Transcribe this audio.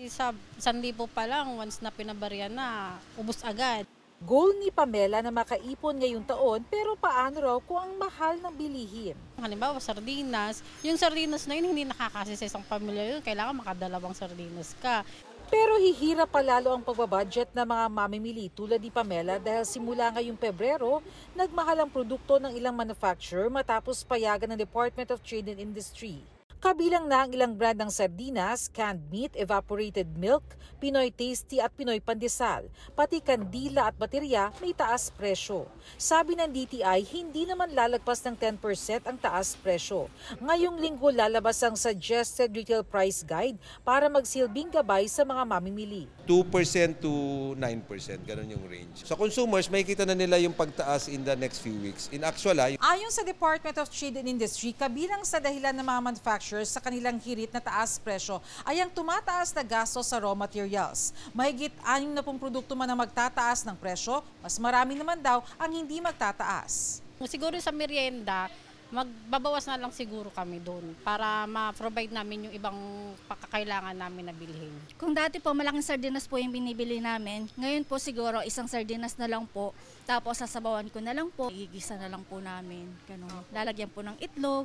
Sa 1,000 pa lang, once na pinabarya na, ubos agad. Goal ni Pamela na makaipon ngayong taon pero paano raw kung ang mahal ng bilihin? Halimbawa, sardinas. Yung sardinas na yun, hindi nakakasi sa isang pamilya yun. Kailangan makadalawang sardinas ka. Pero hihirap pa lalo ang pagbabudget ng mga mamimili tulad ni Pamela dahil simula ngayong Pebrero, nagmahal ang produkto ng ilang manufacturer matapos payagan ng Department of Trade and Industry. Kabilang na ang ilang brand ng sardinas, canned meat, evaporated milk, Pinoy Tasty at Pinoy Pandesal. Pati kandila at baterya may taas presyo. Sabi ng DTI, hindi naman lalagpas ng 10% ang taas presyo. Ngayong linggo lalabas ang suggested retail price guide para magsilbing gabay sa mga mamimili. 2% to 9%, ganun yung range. Sa consumers, makikita na nila yung pagtaas in the next few weeks. In actual, Ayon sa Department of Trade and Industry, kabilang sa dahilan ng mga manufacturers sa kanilang hirit na taas presyo ay ang tumataas na gasto sa raw materials. Mahigit 60 produkto man ang magtataas ng presyo, mas marami naman daw ang hindi magtataas. Siguro sa merienda, magbabawas na lang siguro kami doon para ma-provide namin yung ibang pakakailangan namin na bilhin. Kung dati po malaking sardinas po yung binibili namin, ngayon po siguro isang sardinas na lang po, tapos sasabawan ko na lang po, igigisa na lang po namin. Ganun. Lalagyan po ng itlog.